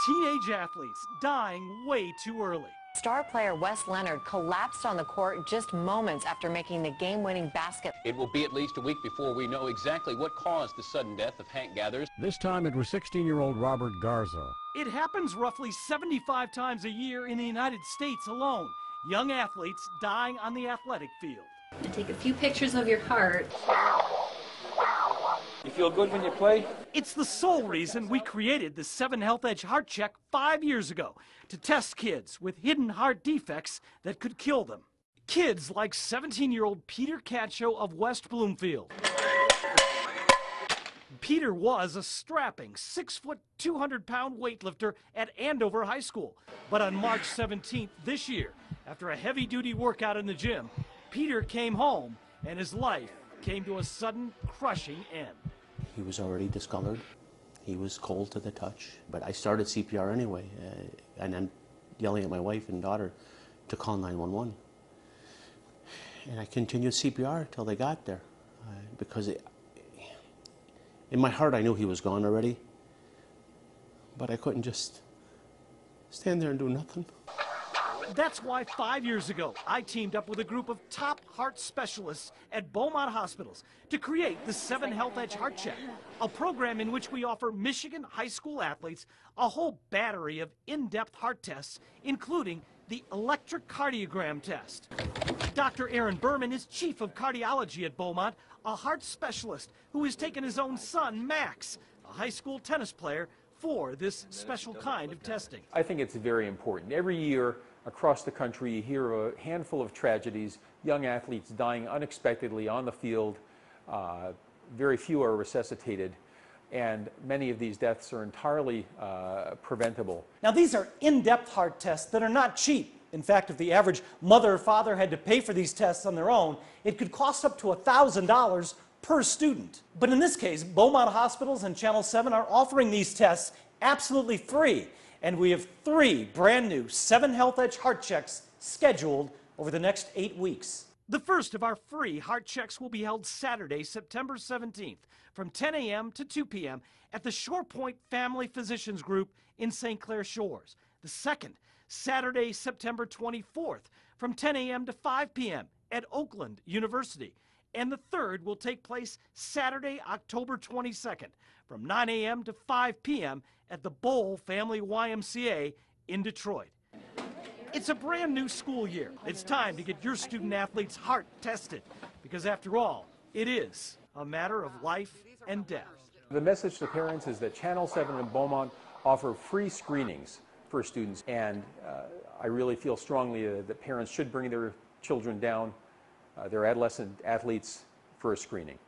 Teenage athletes dying way too early. Star player Wes Leonard collapsed on the court just moments after making the game-winning basket. It will be at least a week before we know exactly what caused the sudden death of Hank Gathers. This time it was 16-year-old Robert Garza. It happens roughly 75 times a year in the United States alone. Young athletes dying on the athletic field. And take a few pictures of your heart. You feel good when you play? It's the sole reason we created the 7 Health Edge Heart Check 5 years ago, to test kids with hidden heart defects that could kill them. Kids like 17-year-old Peter Cacho of West Bloomfield. Peter was a strapping 6-foot, 200-pound weightlifter at Andover High School. But on March 17th this year, after a heavy-duty workout in the gym, Peter came home and his life came to a sudden, crushing end. He was already discolored. He was cold to the touch. But I started CPR anyway, and I'm yelling at my wife and daughter to call 911. And I continued CPR till they got there, because in my heart I knew he was gone already, but I couldn't just stand there and do nothing. That's why 5 years ago, I teamed up with a group of top heart specialists at Beaumont Hospitals to create the 7 Health Edge Heart Check, a program in which we offer Michigan high school athletes a whole battery of in-depth heart tests, including the electrocardiogram test. Dr. Aaron Berman is chief of cardiology at Beaumont, a heart specialist who has taken his own son, Max, a high school tennis player, for this special kind of testing. I think it's very important. Every year across the country you hear a handful of tragedies, young athletes dying unexpectedly on the field. Very few are resuscitated, and many of these deaths are entirely preventable. Now, these are in-depth heart tests that are not cheap. In fact, if the average mother or father had to pay for these tests on their own, it could cost up to $1,000 per student. But in this case, Beaumont Hospitals and Channel 7 are offering these tests absolutely free. And we have 3 brand new 7 Health Edge Heart Checks scheduled over the next 8 weeks. The first of our free heart checks will be held Saturday, September 17th from 10 a.m. to 2 p.m. at the Shore Point Family Physicians Group in St. Clair Shores. The second, Saturday, September 24th from 10 a.m. to 5 p.m. at Oakland University. And the third will take place Saturday, October 22nd from 9 a.m. to 5 p.m. at the Bowl Family YMCA in Detroit. It's a brand new school year. It's time to get your student athlete's heart tested, because after all, it is a matter of life and death. The message to parents is that Channel 7 and Beaumont offer free screenings for students, and I really feel strongly that parents should bring their children down, their adolescent athletes, for a screening.